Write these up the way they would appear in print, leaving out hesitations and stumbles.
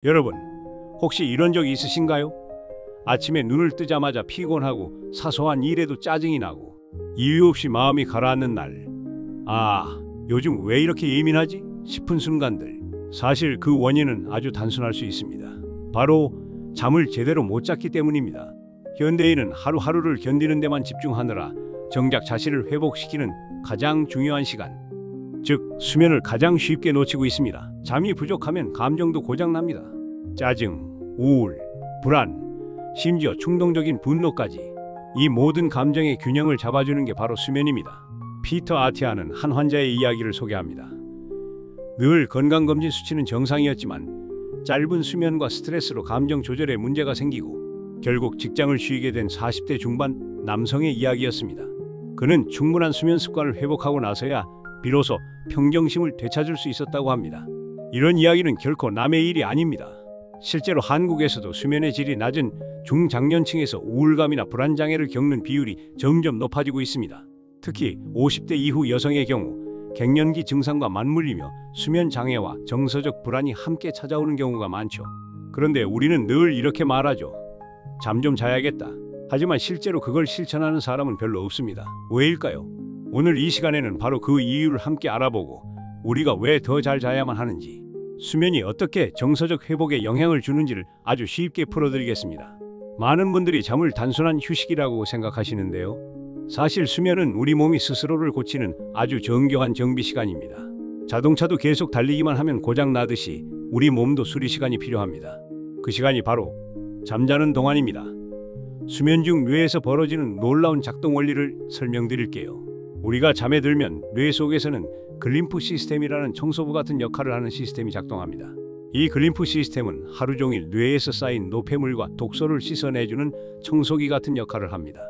여러분, 혹시 이런 적 있으신가요? 아침에 눈을 뜨자마자 피곤하고 사소한 일에도 짜증이 나고 이유 없이 마음이 가라앉는 날. 아, 요즘 왜 이렇게 예민하지? 싶은 순간들. 사실 그 원인은 아주 단순할 수 있습니다. 바로 잠을 제대로 못 잤기 때문입니다. 현대인은 하루하루를 견디는 데만 집중하느라 정작 자신을 회복시키는 가장 중요한 시간, 즉 수면을 가장 쉽게 놓치고 있습니다. 잠이 부족하면 감정도 고장납니다. 짜증, 우울, 불안, 심지어 충동적인 분노까지. 이 모든 감정의 균형을 잡아주는 게 바로 수면입니다. 피터 아티아는 한 환자의 이야기를 소개합니다. 늘 건강검진 수치는 정상이었지만 짧은 수면과 스트레스로 감정 조절에 문제가 생기고 결국 직장을 쉬게 된 40대 중반 남성의 이야기였습니다. 그는 충분한 수면 습관을 회복하고 나서야 비로소 평정심을 되찾을 수 있었다고 합니다. 이런 이야기는 결코 남의 일이 아닙니다. 실제로 한국에서도 수면의 질이 낮은 중장년층에서 우울감이나 불안장애를 겪는 비율이 점점 높아지고 있습니다. 특히 50대 이후 여성의 경우 갱년기 증상과 맞물리며 수면 장애와 정서적 불안이 함께 찾아오는 경우가 많죠. 그런데 우리는 늘 이렇게 말하죠. 잠 좀 자야겠다. 하지만 실제로 그걸 실천하는 사람은 별로 없습니다. 왜일까요? 오늘 이 시간에는 바로 그 이유를 함께 알아보고 우리가 왜 더 잘 자야만 하는지, 수면이 어떻게 정서적 회복에 영향을 주는지를 아주 쉽게 풀어드리겠습니다. 많은 분들이 잠을 단순한 휴식이라고 생각하시는데요. 사실 수면은 우리 몸이 스스로를 고치는 아주 정교한 정비 시간입니다. 자동차도 계속 달리기만 하면 고장 나듯이 우리 몸도 수리 시간이 필요합니다. 그 시간이 바로 잠자는 동안입니다. 수면 중 뇌에서 벌어지는 놀라운 작동 원리를 설명드릴게요. 우리가 잠에 들면 뇌 속에서는 글림프 시스템이라는 청소부 같은 역할을 하는 시스템이 작동합니다. 이 글림프 시스템은 하루 종일 뇌에서 쌓인 노폐물과 독소를 씻어내주는 청소기 같은 역할을 합니다.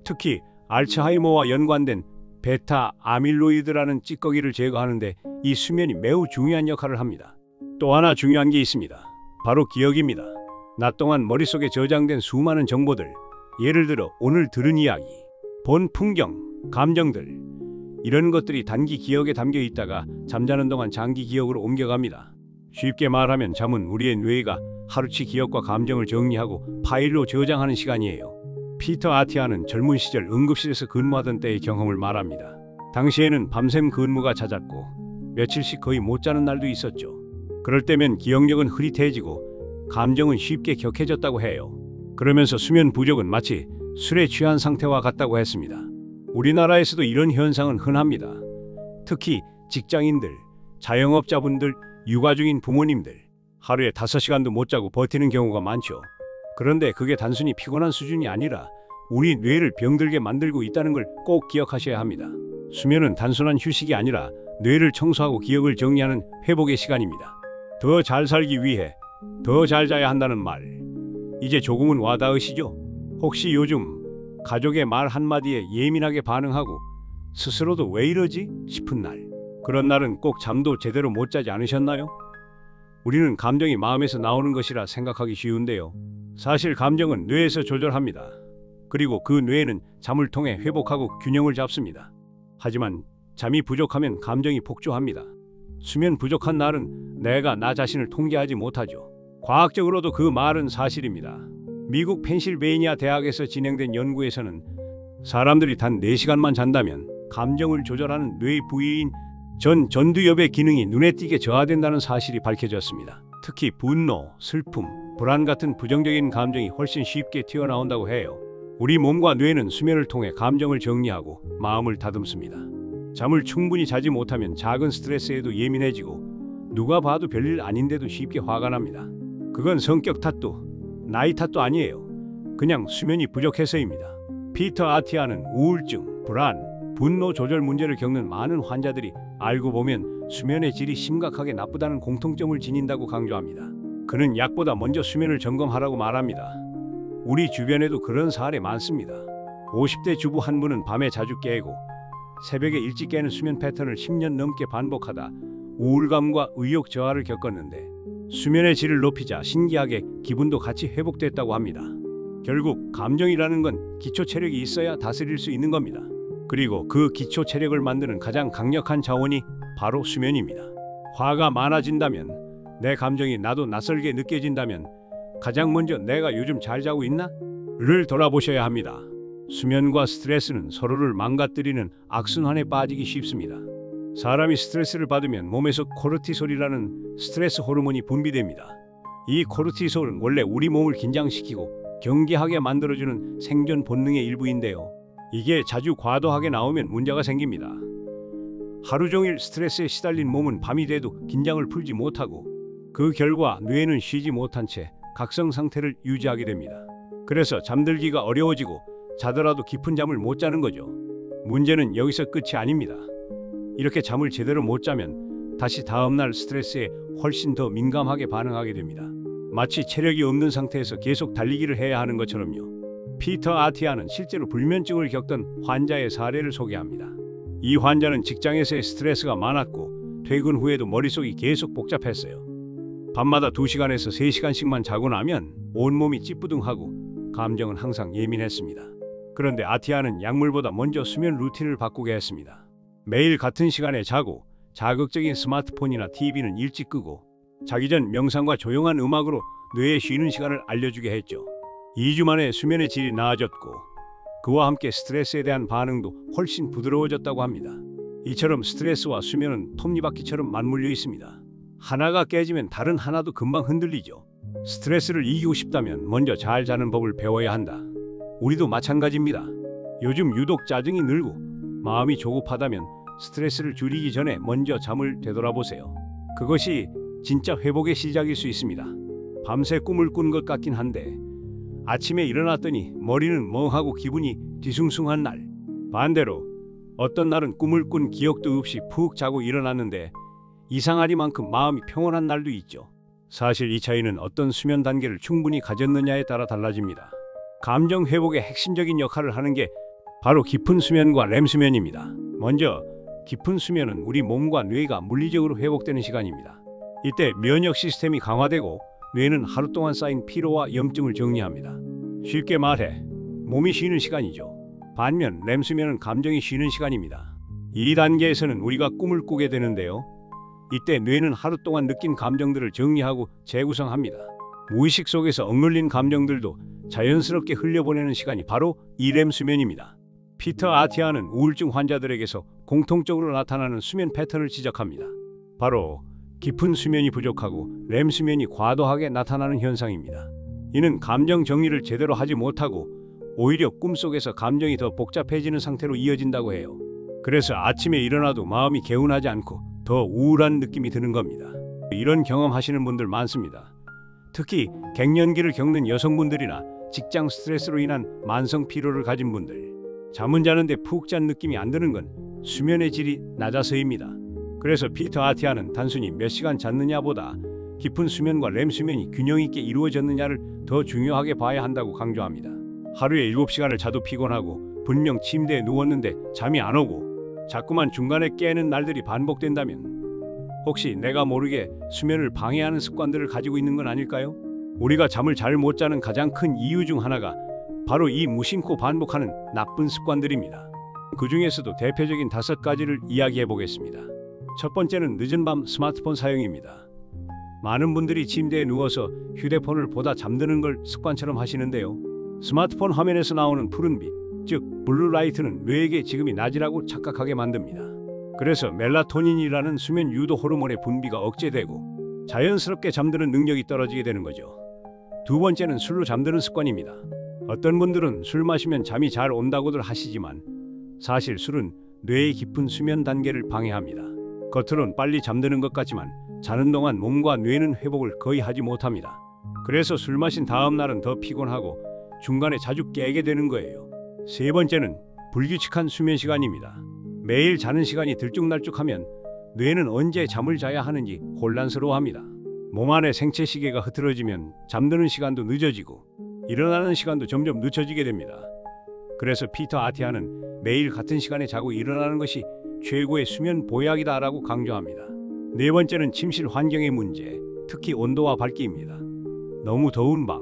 특히 알츠하이머와 연관된 베타 아밀로이드라는 찌꺼기를 제거하는데 이 수면이 매우 중요한 역할을 합니다. 또 하나 중요한 게 있습니다. 바로 기억입니다. 낮 동안 머릿속에 저장된 수많은 정보들, 예를 들어 오늘 들은 이야기, 본 풍경, 감정들, 이런 것들이 단기 기억에 담겨 있다가 잠자는 동안 장기 기억으로 옮겨갑니다. 쉽게 말하면 잠은 우리의 뇌가 하루치 기억과 감정을 정리하고 파일로 저장하는 시간이에요. 피터 아티아는 젊은 시절 응급실에서 근무하던 때의 경험을 말합니다. 당시에는 밤샘 근무가 잦았고 며칠씩 거의 못 자는 날도 있었죠. 그럴 때면 기억력은 흐릿해지고 감정은 쉽게 격해졌다고 해요. 그러면서 수면 부족은 마치 술에 취한 상태와 같다고 했습니다. 우리나라에서도 이런 현상은 흔합니다. 특히 직장인들, 자영업자분들, 육아 중인 부모님들, 하루에 5시간도 못 자고 버티는 경우가 많죠. 그런데 그게 단순히 피곤한 수준이 아니라 우리 뇌를 병들게 만들고 있다는 걸 꼭 기억하셔야 합니다. 수면은 단순한 휴식이 아니라 뇌를 청소하고 기억을 정리하는 회복의 시간입니다. 더 잘 살기 위해 더 잘 자야 한다는 말, 이제 조금은 와닿으시죠? 혹시 요즘 가족의 말 한마디에 예민하게 반응하고 스스로도 왜 이러지? 싶은 날, 그런 날은 꼭 잠도 제대로 못 자지 않으셨나요? 우리는 감정이 마음에서 나오는 것이라 생각하기 쉬운데요. 사실 감정은 뇌에서 조절합니다. 그리고 그 뇌는 잠을 통해 회복하고 균형을 잡습니다. 하지만 잠이 부족하면 감정이 폭주합니다. 수면 부족한 날은 내가 나 자신을 통제하지 못하죠. 과학적으로도 그 말은 사실입니다. 미국 펜실베이니아 대학에서 진행된 연구에서는 사람들이 단 4시간만 잔다면 감정을 조절하는 뇌의 부위인 전두엽의 기능이 눈에 띄게 저하된다는 사실이 밝혀졌습니다. 특히 분노, 슬픔, 불안 같은 부정적인 감정이 훨씬 쉽게 튀어나온다고 해요. 우리 몸과 뇌는 수면을 통해 감정을 정리하고 마음을 다듬습니다. 잠을 충분히 자지 못하면 작은 스트레스에도 예민해지고 누가 봐도 별일 아닌데도 쉽게 화가 납니다. 그건 성격 탓도 나이 탓도 아니에요. 그냥 수면이 부족해서입니다. 피터 아티아는 우울증, 불안, 분노 조절 문제를 겪는 많은 환자들이 알고 보면 수면의 질이 심각하게 나쁘다는 공통점을 지닌다고 강조합니다. 그는 약보다 먼저 수면을 점검하라고 말합니다. 우리 주변에도 그런 사례 많습니다. 50대 주부 한 분은 밤에 자주 깨고 새벽에 일찍 깨는 수면 패턴을 10년 넘게 반복하다 우울감과 의욕 저하를 겪었는데 수면의 질을 높이자 신기하게 기분도 같이 회복됐다고 합니다. 결국 감정이라는 건 기초 체력이 있어야 다스릴 수 있는 겁니다. 그리고 그 기초 체력을 만드는 가장 강력한 자원이 바로 수면입니다. 화가 많아진다면 내 감정이 나도 낯설게 느껴진다면 가장 먼저 내가 요즘 잘 자고 있나? 를 돌아보셔야 합니다. 수면과 스트레스는 서로를 망가뜨리는 악순환에 빠지기 쉽습니다. 사람이 스트레스를 받으면 몸에서 코르티솔이라는 스트레스 호르몬이 분비됩니다. 이 코르티솔은 원래 우리 몸을 긴장시키고 경계하게 만들어주는 생존 본능의 일부인데요. 이게 자주 과도하게 나오면 문제가 생깁니다. 하루 종일 스트레스에 시달린 몸은 밤이 돼도 긴장을 풀지 못하고 그 결과 뇌는 쉬지 못한 채 각성 상태를 유지하게 됩니다. 그래서 잠들기가 어려워지고 자더라도 깊은 잠을 못 자는 거죠. 문제는 여기서 끝이 아닙니다. 이렇게 잠을 제대로 못 자면 다시 다음날 스트레스에 훨씬 더 민감하게 반응하게 됩니다. 마치 체력이 없는 상태에서 계속 달리기를 해야 하는 것처럼요. 피터 아티아는 실제로 불면증을 겪던 환자의 사례를 소개합니다. 이 환자는 직장에서의 스트레스가 많았고 퇴근 후에도 머릿속이 계속 복잡했어요. 밤마다 2시간에서 3시간씩만 자고 나면 온몸이 찌뿌둥하고 감정은 항상 예민했습니다. 그런데 아티아는 약물보다 먼저 수면 루틴을 바꾸게 했습니다. 매일 같은 시간에 자고 자극적인 스마트폰이나 TV는 일찍 끄고 자기 전 명상과 조용한 음악으로 뇌에 쉬는 시간을 알려주게 했죠. 2주 만에 수면의 질이 나아졌고 그와 함께 스트레스에 대한 반응도 훨씬 부드러워졌다고 합니다. 이처럼 스트레스와 수면은 톱니바퀴처럼 맞물려 있습니다. 하나가 깨지면 다른 하나도 금방 흔들리죠. 스트레스를 이기고 싶다면 먼저 잘 자는 법을 배워야 한다. 우리도 마찬가지입니다. 요즘 유독 짜증이 늘고 마음이 조급하다면 스트레스를 줄이기 전에 먼저 잠을 되돌아보세요. 그것이 진짜 회복의 시작일 수 있습니다. 밤새 꿈을 꾼 것 같긴 한데 아침에 일어났더니 머리는 멍하고 기분이 뒤숭숭한 날. 반대로 어떤 날은 꿈을 꾼 기억도 없이 푹 자고 일어났는데 이상하리만큼 마음이 평온한 날도 있죠. 사실 이 차이는 어떤 수면 단계를 충분히 가졌느냐에 따라 달라집니다. 감정 회복의 핵심적인 역할을 하는 게 바로 깊은 수면과 렘수면입니다. 먼저 깊은 수면은 우리 몸과 뇌가 물리적으로 회복되는 시간입니다. 이때 면역 시스템이 강화되고 뇌는 하루 동안 쌓인 피로와 염증을 정리합니다. 쉽게 말해 몸이 쉬는 시간이죠. 반면 렘수면은 감정이 쉬는 시간입니다. 이 단계에서는 우리가 꿈을 꾸게 되는데요. 이때 뇌는 하루 동안 느낀 감정들을 정리하고 재구성합니다. 무의식 속에서 억눌린 감정들도 자연스럽게 흘려보내는 시간이 바로 이 렘수면입니다. 피터 아티아는 우울증 환자들에게서 공통적으로 나타나는 수면 패턴을 지적합니다. 바로 깊은 수면이 부족하고 렘수면이 과도하게 나타나는 현상입니다. 이는 감정 정리를 제대로 하지 못하고 오히려 꿈속에서 감정이 더 복잡해지는 상태로 이어진다고 해요. 그래서 아침에 일어나도 마음이 개운하지 않고 더 우울한 느낌이 드는 겁니다. 이런 경험하시는 분들 많습니다. 특히 갱년기를 겪는 여성분들이나 직장 스트레스로 인한 만성 피로를 가진 분들. 잠은 자는데 푹 잔 느낌이 안 드는 건 수면의 질이 낮아서입니다. 그래서 피터 아티아는 단순히 몇 시간 잤느냐보다 깊은 수면과 렘수면이 균형 있게 이루어졌느냐를 더 중요하게 봐야 한다고 강조합니다. 하루에 7시간을 자도 피곤하고 분명 침대에 누웠는데 잠이 안 오고 자꾸만 중간에 깨는 날들이 반복된다면 혹시 내가 모르게 수면을 방해하는 습관들을 가지고 있는 건 아닐까요? 우리가 잠을 잘 못 자는 가장 큰 이유 중 하나가 바로 이 무심코 반복하는 나쁜 습관들입니다. 그 중에서도 대표적인 5가지를 이야기해 보겠습니다. 첫 번째는 늦은 밤 스마트폰 사용입니다. 많은 분들이 침대에 누워서 휴대폰을 보다 잠드는 걸 습관처럼 하시는데요. 스마트폰 화면에서 나오는 푸른빛, 즉 블루라이트는 뇌에게 지금이 낮이라고 착각하게 만듭니다. 그래서 멜라토닌이라는 수면 유도 호르몬의 분비가 억제되고 자연스럽게 잠드는 능력이 떨어지게 되는 거죠. 두 번째는 술로 잠드는 습관입니다. 어떤 분들은 술 마시면 잠이 잘 온다고들 하시지만 사실 술은 뇌의 깊은 수면 단계를 방해합니다. 겉으론 빨리 잠드는 것 같지만 자는 동안 몸과 뇌는 회복을 거의 하지 못합니다. 그래서 술 마신 다음 날은 더 피곤하고 중간에 자주 깨게 되는 거예요. 세 번째는 불규칙한 수면 시간입니다. 매일 자는 시간이 들쭉날쭉하면 뇌는 언제 잠을 자야 하는지 혼란스러워합니다. 몸 안의 생체 시계가 흐트러지면 잠드는 시간도 늦어지고 일어나는 시간도 점점 늦춰지게 됩니다. 그래서 피터 아티아는 매일 같은 시간에 자고 일어나는 것이 최고의 수면 보약이다라고 강조합니다. 네 번째는 침실 환경의 문제, 특히 온도와 밝기입니다. 너무 더운 방,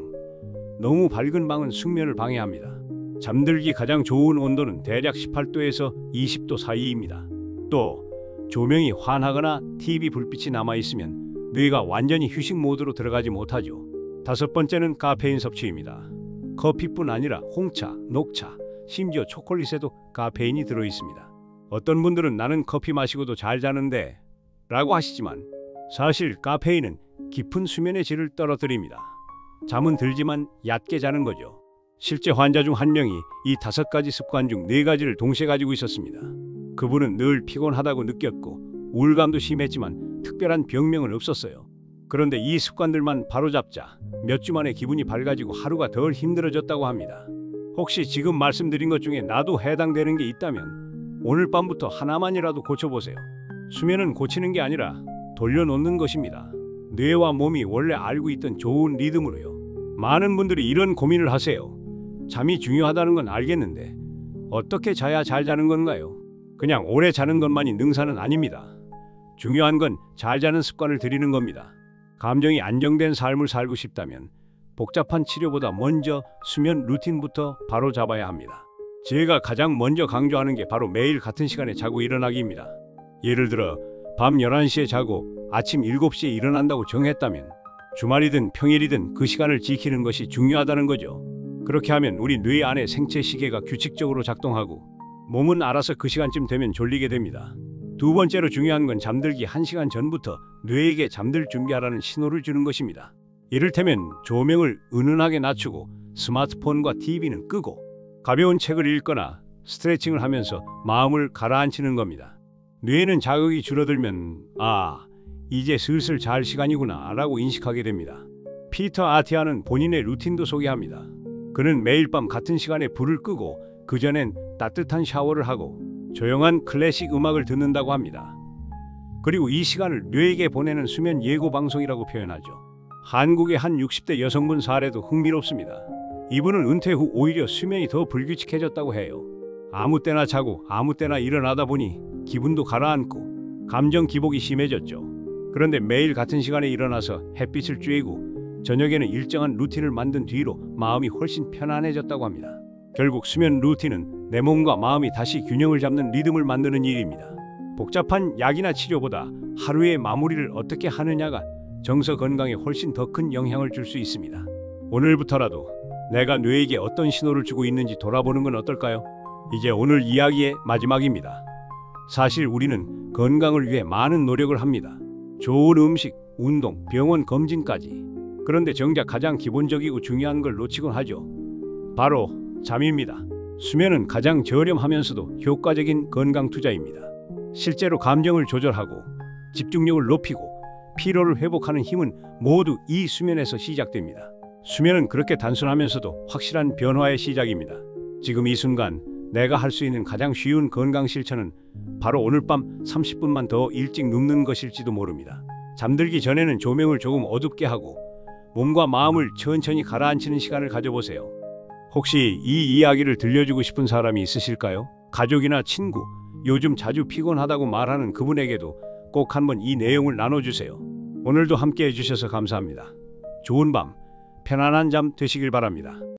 너무 밝은 방은 숙면을 방해합니다. 잠들기 가장 좋은 온도는 대략 18도에서 20도 사이입니다. 또 조명이 환하거나 TV 불빛이 남아있으면 뇌가 완전히 휴식 모드로 들어가지 못하죠. 다섯 번째는 카페인 섭취입니다. 커피뿐 아니라 홍차, 녹차, 심지어 초콜릿에도 카페인이 들어 있습니다. 어떤 분들은 나는 커피 마시고도 잘 자는데 라고 하시지만 사실 카페인은 깊은 수면의 질을 떨어뜨립니다. 잠은 들지만 얕게 자는 거죠. 실제 환자 중 한 명이 이 5가지 습관 중 4가지를 동시에 가지고 있었습니다. 그분은 늘 피곤하다고 느꼈고 우울감도 심했지만 특별한 병명은 없었어요. 그런데 이 습관들만 바로잡자 몇 주 만에 기분이 밝아지고 하루가 덜 힘들어졌다고 합니다. 혹시 지금 말씀드린 것 중에 나도 해당되는 게 있다면 오늘 밤부터 하나만이라도 고쳐보세요. 수면은 고치는 게 아니라 돌려놓는 것입니다. 뇌와 몸이 원래 알고 있던 좋은 리듬으로요. 많은 분들이 이런 고민을 하세요. 잠이 중요하다는 건 알겠는데 어떻게 자야 잘 자는 건가요? 그냥 오래 자는 것만이 능사는 아닙니다. 중요한 건 잘 자는 습관을 들이는 겁니다. 감정이 안정된 삶을 살고 싶다면 복잡한 치료보다 먼저 수면 루틴부터 바로 잡아야 합니다. 제가 가장 먼저 강조하는 게 바로 매일 같은 시간에 자고 일어나기입니다. 예를 들어 밤 11시에 자고 아침 7시에 일어난다고 정했다면 주말이든 평일이든 그 시간을 지키는 것이 중요하다는 거죠. 그렇게 하면 우리 뇌 안의 생체 시계가 규칙적으로 작동하고 몸은 알아서 그 시간쯤 되면 졸리게 됩니다. 두 번째로 중요한 건 잠들기 1시간 전부터 뇌에게 잠들 준비하라는 신호를 주는 것입니다. 이를테면 조명을 은은하게 낮추고 스마트폰과 TV는 끄고 가벼운 책을 읽거나 스트레칭을 하면서 마음을 가라앉히는 겁니다. 뇌는 자극이 줄어들면 이제 슬슬 잘 시간이구나 라고 인식하게 됩니다. 피터 아티아는 본인의 루틴도 소개합니다. 그는 매일 밤 같은 시간에 불을 끄고 그전엔 따뜻한 샤워를 하고 조용한 클래식 음악을 듣는다고 합니다. 그리고 이 시간을 뇌에게 보내는 수면 예고 방송이라고 표현하죠. 한국의 한 60대 여성분 사례도 흥미롭습니다. 이분은 은퇴 후 오히려 수면이 더 불규칙해졌다고 해요. 아무 때나 자고 아무 때나 일어나다 보니 기분도 가라앉고 감정 기복이 심해졌죠. 그런데 매일 같은 시간에 일어나서 햇빛을 쬐고 저녁에는 일정한 루틴을 만든 뒤로 마음이 훨씬 편안해졌다고 합니다. 결국 수면 루틴은 내 몸과 마음이 다시 균형을 잡는 리듬을 만드는 일입니다. 복잡한 약이나 치료보다 하루의 마무리를 어떻게 하느냐가 정서 건강에 훨씬 더 큰 영향을 줄 수 있습니다. 오늘부터라도 내가 뇌에게 어떤 신호를 주고 있는지 돌아보는 건 어떨까요? 이제 오늘 이야기의 마지막입니다. 사실 우리는 건강을 위해 많은 노력을 합니다. 좋은 음식, 운동, 병원 검진까지. 그런데 정작 가장 기본적이고 중요한 걸 놓치곤 하죠. 바로 잠입니다. 수면은 가장 저렴하면서도 효과적인 건강 투자입니다. 실제로 감정을 조절하고 집중력을 높이고 피로를 회복하는 힘은 모두 이 수면에서 시작됩니다. 수면은 그렇게 단순하면서도 확실한 변화의 시작입니다. 지금 이 순간 내가 할 수 있는 가장 쉬운 건강 실천은 바로 오늘 밤 30분만 더 일찍 눕는 것일지도 모릅니다. 잠들기 전에는 조명을 조금 어둡게 하고 몸과 마음을 천천히 가라앉히는 시간을 가져보세요. 혹시 이 이야기를 들려주고 싶은 사람이 있으실까요? 가족이나 친구, 요즘 자주 피곤하다고 말하는 그분에게도 꼭 한번 이 내용을 나눠주세요. 오늘도 함께 해주셔서 감사합니다. 좋은 밤, 편안한 잠 되시길 바랍니다.